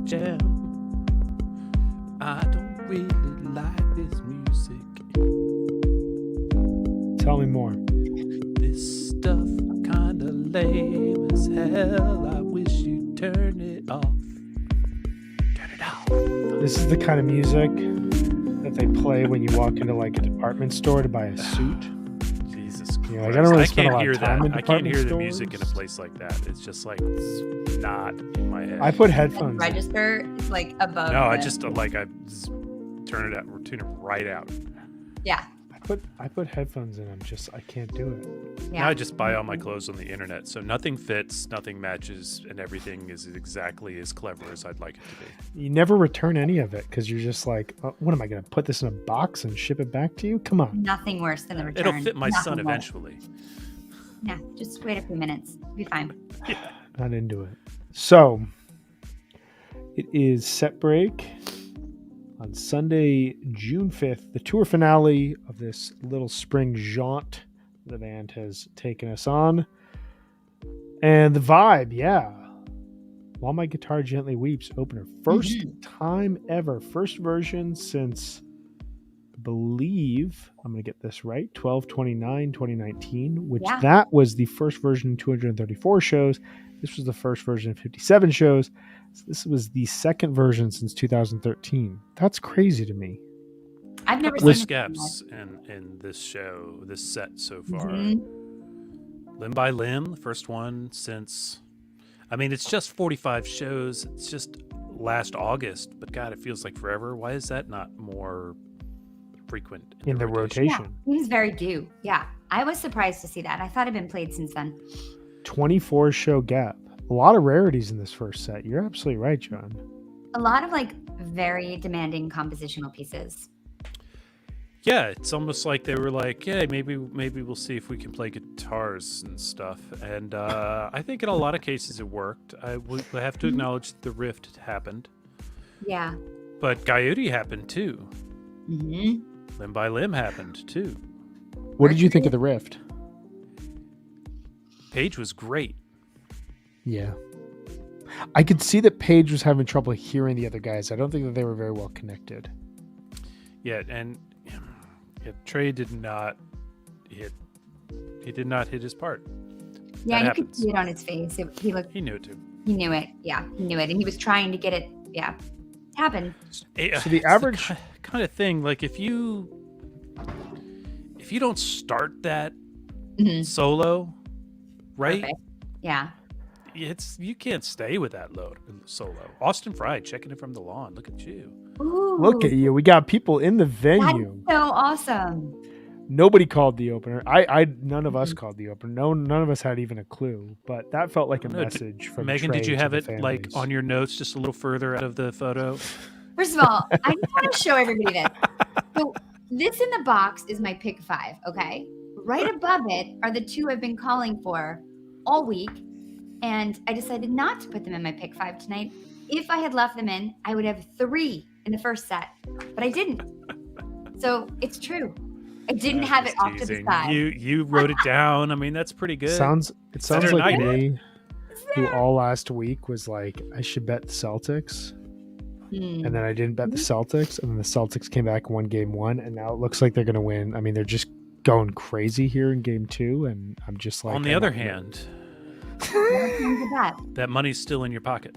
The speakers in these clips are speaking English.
jam. I don't really like this music. Tell me more. This stuff kinda lame as hell. I wish you'd turn it off. Turn it off. This is the kind of music that they play when you walk into like a department store to buy a suit. Jesus Christ. You know, like, I don't really spend a can't lot hear of time that. in I can't hear department the music in a stores. place like that. It's just like it's not in my head. I put headphones in. Register is like above. No, I the- just turn it out. We're tuning it right out. Yeah. I put headphones in. I can't do it. Now Yeah. I just buy all my clothes on the internet, so nothing fits, nothing matches, and everything is exactly as clever as I'd like it to be. You never return any of it because you're just like, oh, what am I going to put this in a box and ship it back to you? Come on. Nothing worse than the return. It'll fit my son Nothing worse. eventually. Yeah. Just wait a few minutes. Be fine. Not into it. So it is Setbreak on Sunday, June 5th, the tour finale of this little spring jaunt the band has taken us on. And the vibe, yeah. While My Guitar Gently Weeps opener. First time ever. First version since, I believe, I'm going to get this right, 12/29/2019, which Yeah. that was the first version in 234 shows. This was the first version in 57 shows. This was the second version since 2013. That's crazy to me. I've never Couple of seen it. gaps in this show, this set so far. Mhm. Limb by Limb, the first one since, I mean, it's just 45 shows. It's just last August, but God, it feels like forever. Why is that not more frequent In the rotation. Seems very due. Yeah. I was surprised to see that. I thought it had been played since then. 24 show gap. A lot of rarities in this first set. You're absolutely right, John. A lot of like very demanding compositional pieces. Yeah, it's almost like they were like, yeah, maybe we'll see if we can play guitars and stuff. And I think in a lot of cases it worked. We have to acknowledge that the rift happened, Yeah. but Coyote happened too. hmm Limb by Limb happened too. What did you think of the rift? Paige was great. Yeah. I could see that Paige was having trouble hearing the other guys. I don't think that they were very well connected. Yeah, and Trey did not hit. He did not hit his part. Yeah, That you could happens. see it on his face. He looked. He knew it too. He knew it. Yeah, he knew it, and he was trying to get it. Yeah, it happened. So the It's average- kind of thing, like if you don't start that Mhm. solo, right? Perfect. Yeah. You can't stay with that load solo. Austin Fry checking it from the lawn. Look at you. Ooh, Look at you. We got people in the that's venue. so awesome. Nobody called the opener. None of us called the opener. None of us had even a clue. But that felt like a No, message from Megan, Trey did you to have the it fan like base. on your notes just a little further out of the photo? First of all, I just want to show everybody this. So this in the box is my pick 5. Okay, right above it are the 2 I've been calling for all week, and I decided not to put them in my pick 5 tonight. If I had left them in, I would have 3 in the first set, but I didn't. So it's true. I didn't I'm have it just off to the teasing. side. You wrote it down. I mean, that's pretty good. It sounds Saturday like night. me, who all last week was like, I should bet the Celtics. Hmm. And then I didn't bet the Celtics. And then the Celtics came back and won game 1. And now it looks like they're going to win. I mean, they're just going crazy here in game 2. And I'm just like, On the I'm other not gonna- hand, Never comes to that. that money's still in your pocket.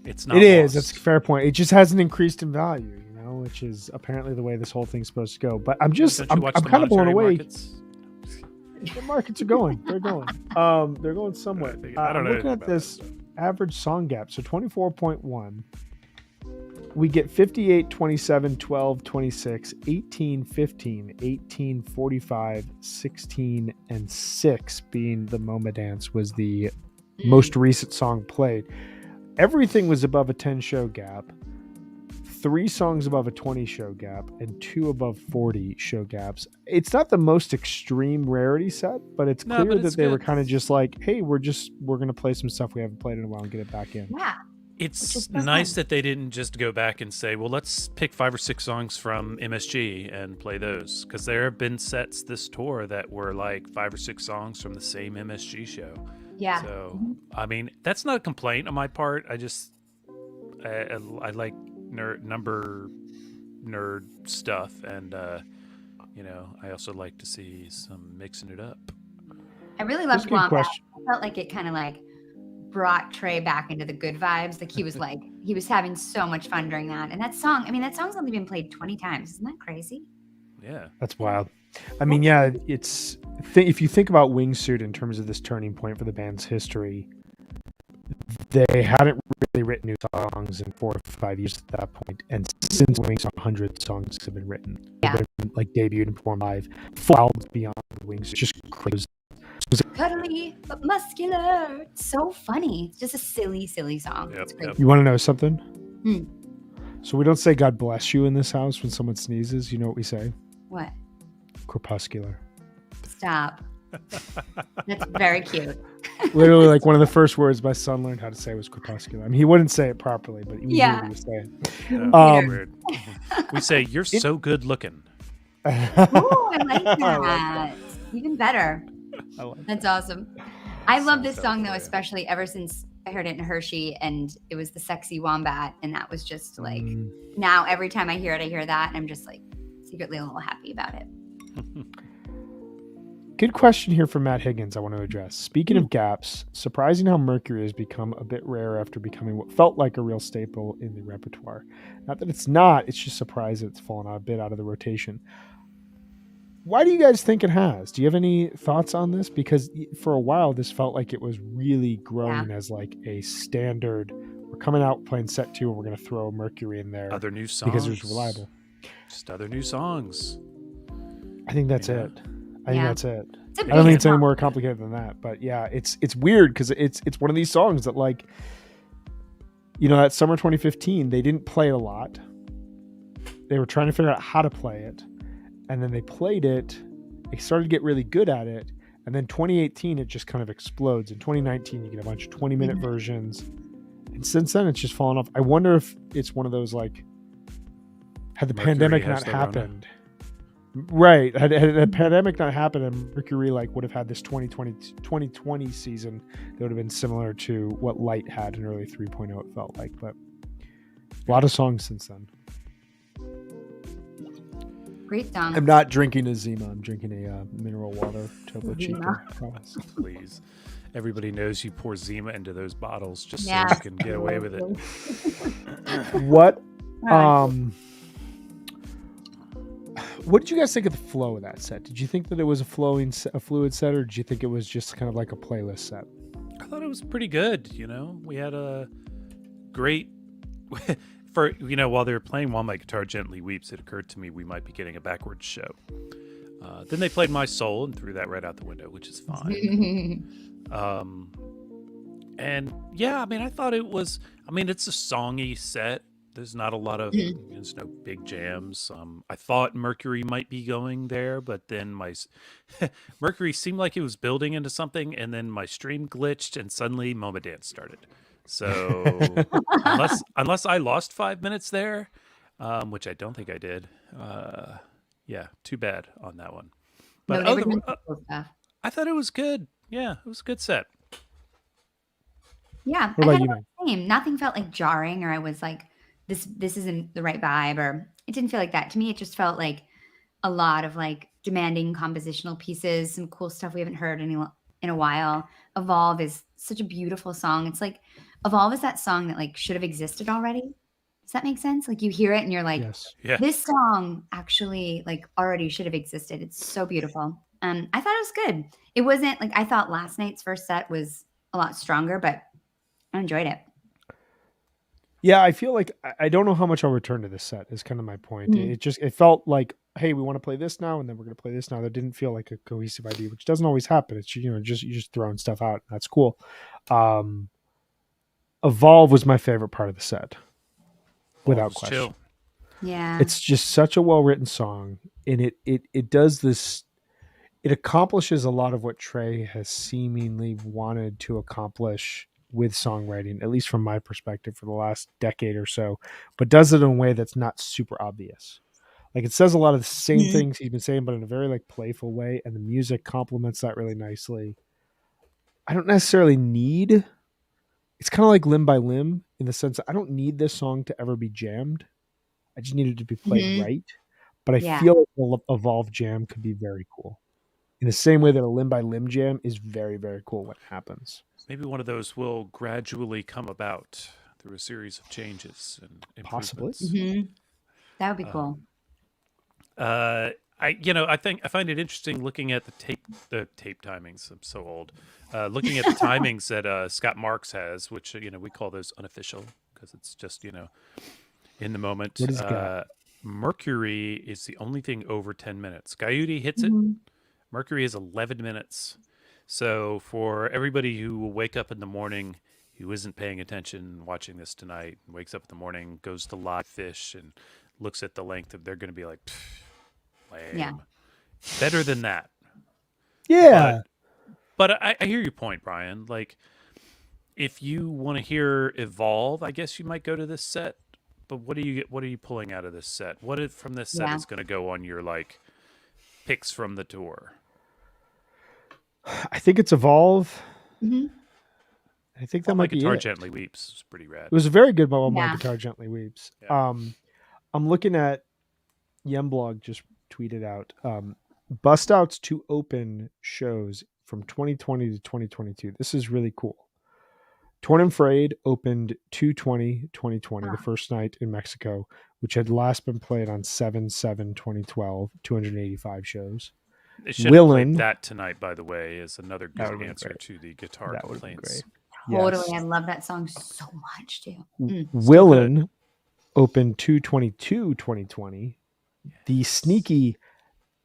It's not. It is. lost. That's a fair point. It just hasn't increased in value, which is apparently the way this whole thing's supposed to go. But I'm Don't you I'm watch the kind of blown monetary away. markets? The markets are going. They're going. They're going somewhere. I don't I'm know looking anything at about that this stuff. average song gap. So 24.1. We get 58, 27, 12, 26, 18, 15, 18, 45, 16, and 6 being the MoMA Dance was the most recent song played. Everything was above a 10 show gap. 3 songs above a 20 show gap and 2 above 40 show gaps. It's not the most extreme rarity set, but it's No, clear but that it's they were good. kind of just like, hey, we're going to play some stuff we haven't played in a while and get it back in. Yeah. Which It's is so nice fun. that they didn't just go back and say, well, let's pick 5 or 6 songs from MSG and play those. Because there have been sets this tour that were like 5 or 6 songs from the same MSG show. Yeah. So, I mean, that's not a complaint on my part. I like number nerd stuff, and I also like to see some mixing it up. I really That's a loved good Wombat. question. I felt like it kind of like brought Trey back into the good vibes. Like he was having so much fun during that. And that song, I mean, that song's only been played 20 times. Isn't that crazy? Yeah. That's wild. I mean, yeah, if you think about Wingsuit in terms of this turning point for the band's history, they hadn't really written new songs in 4 or 5 years at that point, and since Wingsuit, 100 songs have been written. Yeah. They've been like debuted and performed live, full albums beyond Wingsuit. Just crazy. Cuddly but muscular. It's so funny. It's just a silly, silly song. Yep, It's great. You want to know something? Hmm. So we don't say "God bless you" in this house when someone sneezes. You know what we say? What? Crepuscular. Stop. That's very cute. Literally, like one of the first words my son learned how to say was crepuscular. I mean, he wouldn't say it properly, but he knew what he was saying. Yeah, weird. We say you're so good looking. Ooh, I like that. I like Even better. I like That's awesome. I love this So song though, yeah. especially ever since I heard it in Hershey, and it was the sexy wombat, and that was just like now every time I hear it, I hear that, and I'm just like secretly a little happy about it. Good question here from Matt Higgins I want to address. Speaking of gaps, surprising how Mercury has become a bit rare after becoming what felt like a real staple in the repertoire. Not that it's not, it's just surprising it's fallen a bit out of the rotation. Why do you guys think it has? Do you have any thoughts on this? Because for a while, this felt like it was really growing as like a standard. We're coming out playing set 2 and we're going to throw Mercury in there Other new songs. because it was reliable. Just other new songs. I think that's Yeah. it. I think that's it. It's a I don't think big it's any song. more complicated than that. But yeah, it's weird because it's one of these songs that, like, that summer 2015, they didn't play it a lot. They were trying to figure out how to play it. And then they played it. They started to get really good at it. And then 2018, it just kind of explodes. In 2019, you get a bunch of 20-minute versions. And since then, it's just fallen off. I wonder if it's one of those, like, had the Mercury pandemic has not the Rona. happened. Right. Had the pandemic not happened and Mercury like would have had this 2020 season, that would have been similar to what Light had in early 3.0, it felt like. But a lot of songs since then. Great song. I'm not drinking a Zima. I'm drinking a mineral water, Topo Chico. Zima. I promise. Please. Everybody knows you pour Zima into those bottles just Yeah. so you can get away with it. What Alright. what did you guys think of the flow of that set? Did you think that it was a fluid set, or did you think it was just kind of like a playlist set? I thought it was pretty good. We had a great for while they were playing "While My Guitar Gently Weeps," it occurred to me we might be getting a backwards show. Then they played "My Soul" and threw that right out the window, which is fine. And yeah, I mean, I thought it was. I mean, it's a songy set. There's not a lot of. There's no big jams. I thought Mercury might be going there, but then my Mercury seemed like it was building into something, and then my stream glitched, and suddenly Moma Dance started. So unless I lost 5 minutes there, which I don't think I did. Yeah, too bad on that one. But No, they were doing cool stuff. I thought it was good. Yeah, it was a good set. Yeah, What I about thought you, it was the same. Nothing felt like jarring, or I was like, this isn't the right vibe, or it didn't feel like that. To me, it just felt like a lot of like demanding compositional pieces, some cool stuff we haven't heard in a while. Evolve is such a beautiful song. It's like Evolve is that song that like should have existed already. Does that make sense? Like you hear it and you're like, Yes. Yeah. this song actually like already should have existed. It's so beautiful. I thought it was good. It wasn't like I thought last night's first set was a lot stronger, but I enjoyed it. Yeah, I feel like I don't know how much I'll return to this set is kind of my point. It felt like, hey, we want to play this now, and then we're going to play this now. That didn't feel like a cohesive idea, which doesn't always happen. It's you're just throwing stuff out. That's cool. Evolve was my favorite part of the set, without question. Chill. Yeah. It's just such a well written song, and it does this. It accomplishes a lot of what Trey has seemingly wanted to accomplish with songwriting, at least from my perspective, for the last decade or so, but does it in a way that's not super obvious. Like it says a lot of the same things he's been saying, but in a very like playful way, and the music complements that really nicely. I don't necessarily need it's kind of like Limb by Limb in the sense that I don't need this song to ever be jammed. I just need it to be played right. But I Yeah. feel like a Evolve jam could be very cool. In the same way that a Limb by Limb jam is very, very cool when it happens. Maybe one of those will gradually come about through a series of changes and Possibly. improvements. That would be cool. I find it interesting looking at the tape timings. I'm so old. Looking at the timings that Scott Marks has, which we call those unofficial because it's just in the moment. What is got? Mercury is the only thing over 10 minutes. Coyote hits it. Mercury is 11 minutes. So for everybody who will wake up in the morning, who isn't paying attention, watching this tonight, wakes up in the morning, goes to Live Fish and looks at the length of, they're going to be like, lame. Yeah. Better than that. Yeah. But I hear your point, Brian. Like, if you want to hear Evolve, I guess you might go to this set. But what are you pulling out of this set? What from this set is going to go on your like picks from the tour? I think it's Evolve. I think that might be Guitar it. Gently Weeps. It's pretty rad. It was a very good While My Guitar Gently Weeps. Yeah. I'm looking at Yemblog just tweeted out bust outs to open shows from 2020 to 2022. This is really cool. Torn and Frayed opened 2/20/2020, the first night in Mexico, which had last been played on 7/7/2012, 285 shows. It should have played that tonight, by the way, is another good answer to the guitar complaints. Totally. Yes. I love that song so much too. Willin opened 2/22/2020. The sneaky,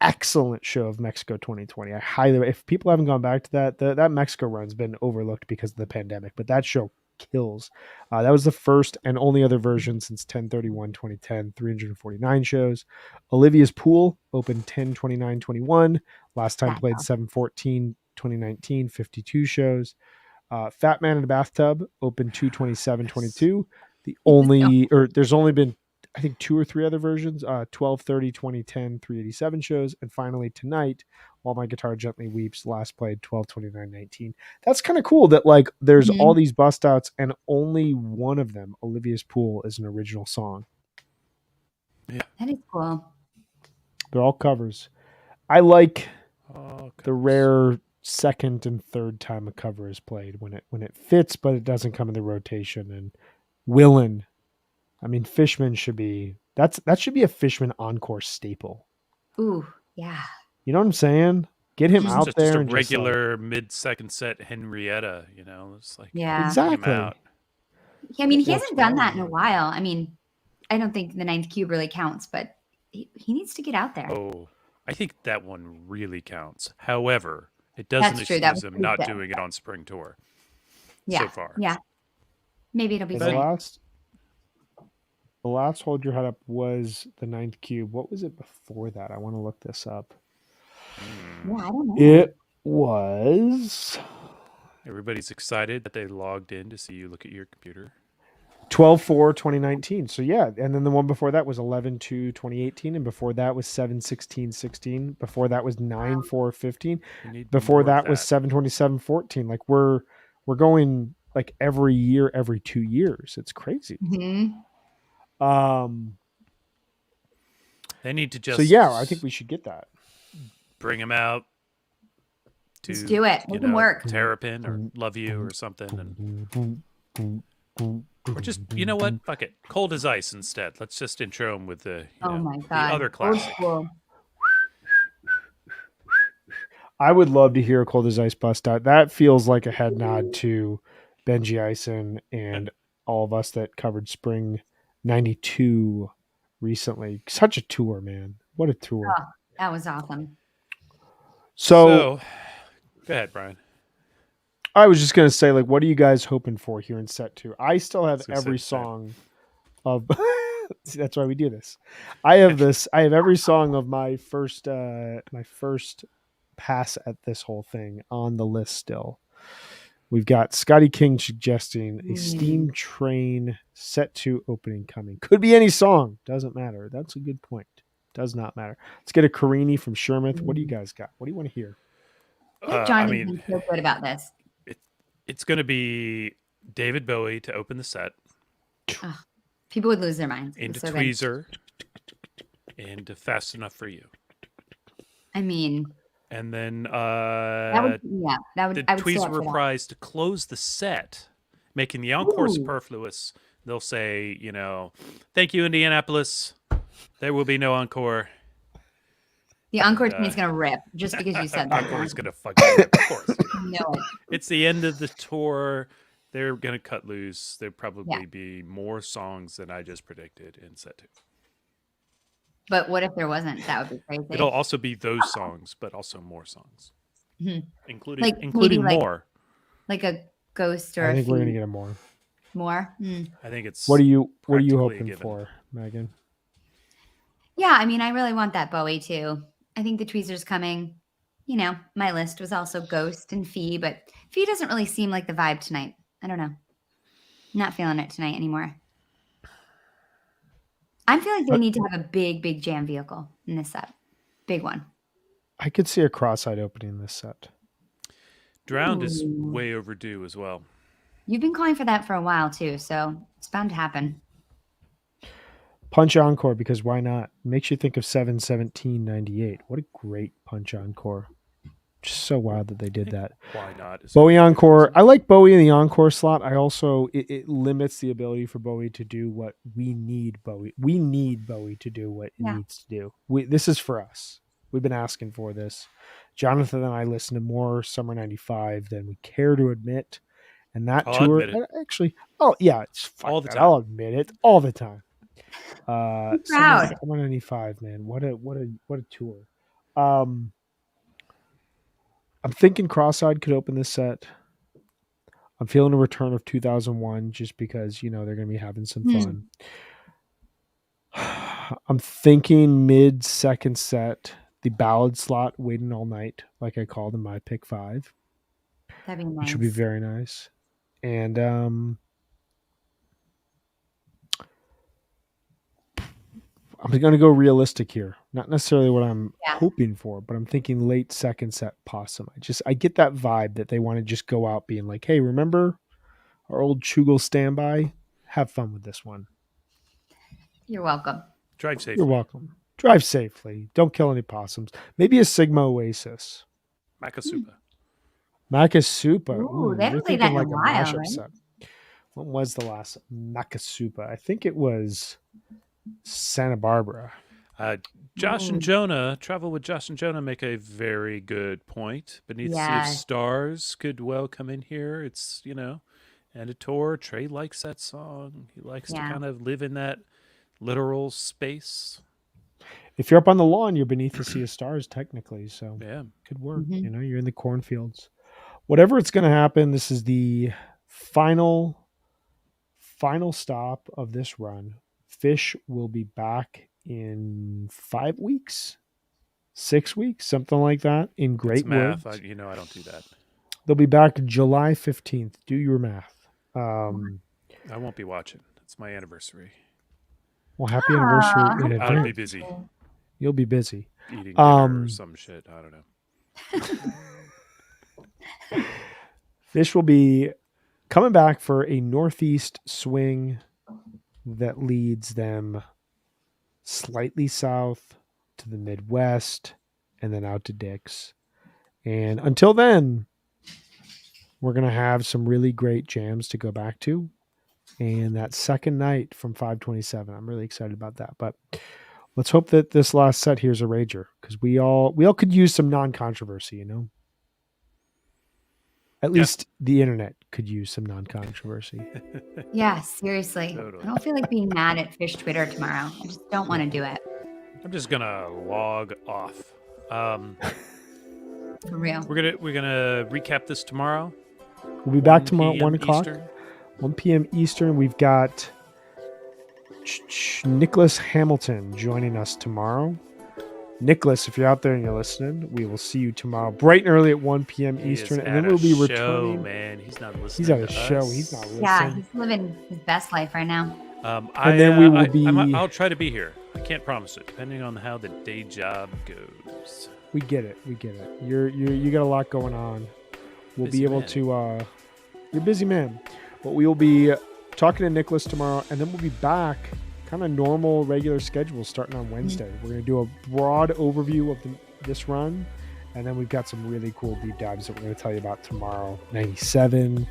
excellent show of Mexico 2020. I highly, if people haven't gone back to that, that Mexico run's been overlooked because of the pandemic, but that show kills. That was the first and only other version since 10/31/2010, 349 shows. Olivia's Pool opened 10/29/21. Last time played 7/14/2019, 52 shows. Fat Man in a Bathtub opened 2/27/22. The only, or there's only been, I think, 2 or 3 other versions, 12/30/2010, 387 shows. And finally tonight, While My Guitar Gently Weeps, last played 12/29/19. That's kind of cool that like there's all these bust outs and only one of them, Olivia's Pool, is an original song. Yeah. That is cool. They're all covers. I like the rare second and third time a cover is played when it fits, but it doesn't come in the rotation. And Willin, I mean, Fishman should be that should be a Fishman encore staple. Ooh, yeah. You know what I'm saying? Get him out there. Just a regular mid-second set Henrietta. It's like exactly. I mean, he hasn't done that in a while. I mean, I don't think the Ninth Cube really counts, but he needs to get out there. Oh, I think that one really counts. However, it doesn't excuse him not doing it on spring tour. So far. Yeah. Maybe it'll be the last Hold Your Head Up was the Ninth Cube. What was it before that? I want to look this up. Yeah, I don't know. It was. Everybody's excited that they logged in to see you look at your computer. 12/4/2019. So yeah, and then the one before that was 11/2/2018, and before that was 7/16/16. Before that was 9/4/15. Before that was 7/27/14. Like we're going like every year, every 2 years. It's crazy. They need to just. So yeah, I think we should get that. Bring him out. Let's do it. Make him work. Terrapin or Love You or something, or just what? Fuck it. Cold as Ice instead. Let's just intro him with the the other classic. Cool. I would love to hear a Cold as Ice bust out. That feels like a head nod to Benji Eisen and all of us that covered Spring '92 recently. Such a tour, man. What a tour. Oh, that was awesome. So go ahead, Brian. I was just going to say, like, what are you guys hoping for here in set 2? I still have every song of see, that's why we do this. I have every song of my first pass at this whole thing on the list still. We've got Scotty King suggesting a Steam Train set 2 opening coming. Could be any song. Doesn't matter. That's a good point. Does not matter. Let's get a Carini from Shermouth. What do you guys got? What do you want to hear? John has been so good about this. It's going to be David Bowie to open the set, Ugh, people would lose their minds. into It's so good. Tweezer, into Fast Enough for You. I mean, And then that would the I would stay Tweezer up for that. reprise to close the set, making the encore Ooh. superfluous. They'll say, thank you, Indianapolis. There will be no encore. The encore to me is gonna rip just because you said that. Encore is going to fucking rip, of course. You know it. It's the end of the tour. They're going to cut loose. There'll probably be more songs than I just predicted in set 2. But what if there wasn't? That would be crazy. It'll also be those songs, but also more songs, Mhm. including Like, including maybe, like- more. Like a ghost or I a think we're gonna feed. get a more. More. I think it's What are you practically a hoping given. for, Megan? Yeah, I mean, I really want that Bowie too. I think the Tweezer's coming. My list was also Ghost and Fee, but Fee doesn't really seem like the vibe tonight. I don't know. Not feeling it tonight anymore. I feel like they need to have a big, big jam vehicle in this set. Big one. I could see a cross-eyed opening this set. Drowned is Ooh. way overdue as well. You've been calling for that for a while too, so it's bound to happen. Punch Encore, because why not? Makes you think of 7/17/98. What a great Punch Encore. Just so wild that they did that. Why not? Bowie Encore. I like Bowie in the Encore slot. I also, it limits the ability for Bowie to do what we need Bowie. We need Bowie to do what it needs to do. This is for us. We've been asking for this. Jonathan and I listen to more Summer 95 than we care to admit. And that I'll tour, admit it. actually, it's All the that. time. I'll admit it all the time. Proud. Summer 95, man. What a tour. I'm thinking Cross-Eyed could open this set. I'm feeling a return of 2001 just because, they're going to be having some fun. I'm thinking mid-second set, the ballad slot, Waiting All Night, like I called in my pick 5, That'd be nice. which would be very nice. And I'm going to go realistic here. Not necessarily what I'm hoping for, but I'm thinking late second set Possum. I get that vibe that they want to just go out being like, hey, remember our old Chugel standby? Have fun with this one. You're welcome. Drive safely. You're welcome. Drive safely. Don't kill any possums. Maybe a Sigma Oasis. Makasupa. Makasupa. Ooh, they haven't you're played that thinking in a while, mashup right? set. When was the last Makasupa? I think it was Santa Barbara. Josh and Jonah, Travel with Josh and Jonah, make a very good point. Beneath the Sea of Stars could well come in here. It's, and a tour. Trey likes that song. He likes to kind of live in that literal space. If you're up on the lawn, you're beneath the Sea of Stars, technically. So could work. Mm-hmm. You're in the cornfields. Whatever it's going to happen, this is the final stop of this run. Fish will be back in 5 weeks, 6 weeks, something like that. In Great Woods. Math. I don't do that. They'll be back July 15th. Do your math. I won't be watching. It's my anniversary. Well, happy anniversary in I'll advance. be busy. You'll be busy. Eating dinner or some shit. I don't know. Fish will be coming back for a northeast swing that leads them slightly south to the Midwest and then out to Dick's. And until then, we're going to have some really great jams to go back to. And that second night from 527, I'm really excited about that. But let's hope that this last set here is a rager, because we all could use some non-controversy, At least the internet could use some non-controversy. Yeah, seriously. Totally. I don't feel like being mad at Fish Twitter tomorrow. I just don't want to do it. I'm just gonna log off. For real. We're gonna recap this tomorrow. We'll be back tomorrow at 1 o'clock. Eastern. 1 p.m. Eastern. We've got Nicholas Hamilton joining us tomorrow. Nicholas, if you're out there and you're listening, we will see you tomorrow bright and early at 1 p.m. Eastern. And then we'll be returning. Man, he's not listening. He's at a to show. us. He's not listening. Yeah, he's living his best life right now. And then we will be. I'll try to be here. I can't promise it, depending on how the day job goes. We get it. You got a lot going on. We'll Busy be able man. to. You're a busy man. But we will be talking to Nicholas tomorrow, and then we'll be back kind of normal, regular schedule starting on Wednesday. We're going to do a broad overview of this run, and then we've got some really cool deep dives that we're going to tell you about tomorrow. 97.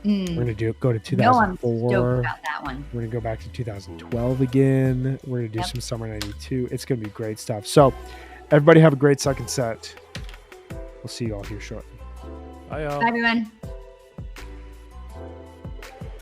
We're going to go to 2004. No, I'm stoked about that one. We're going to go back to 2012 again. We're going to do some summer 92. It's going to be great stuff. So everybody have a great second set. We'll see you all here shortly. Bye, y'all. Bye, everyone.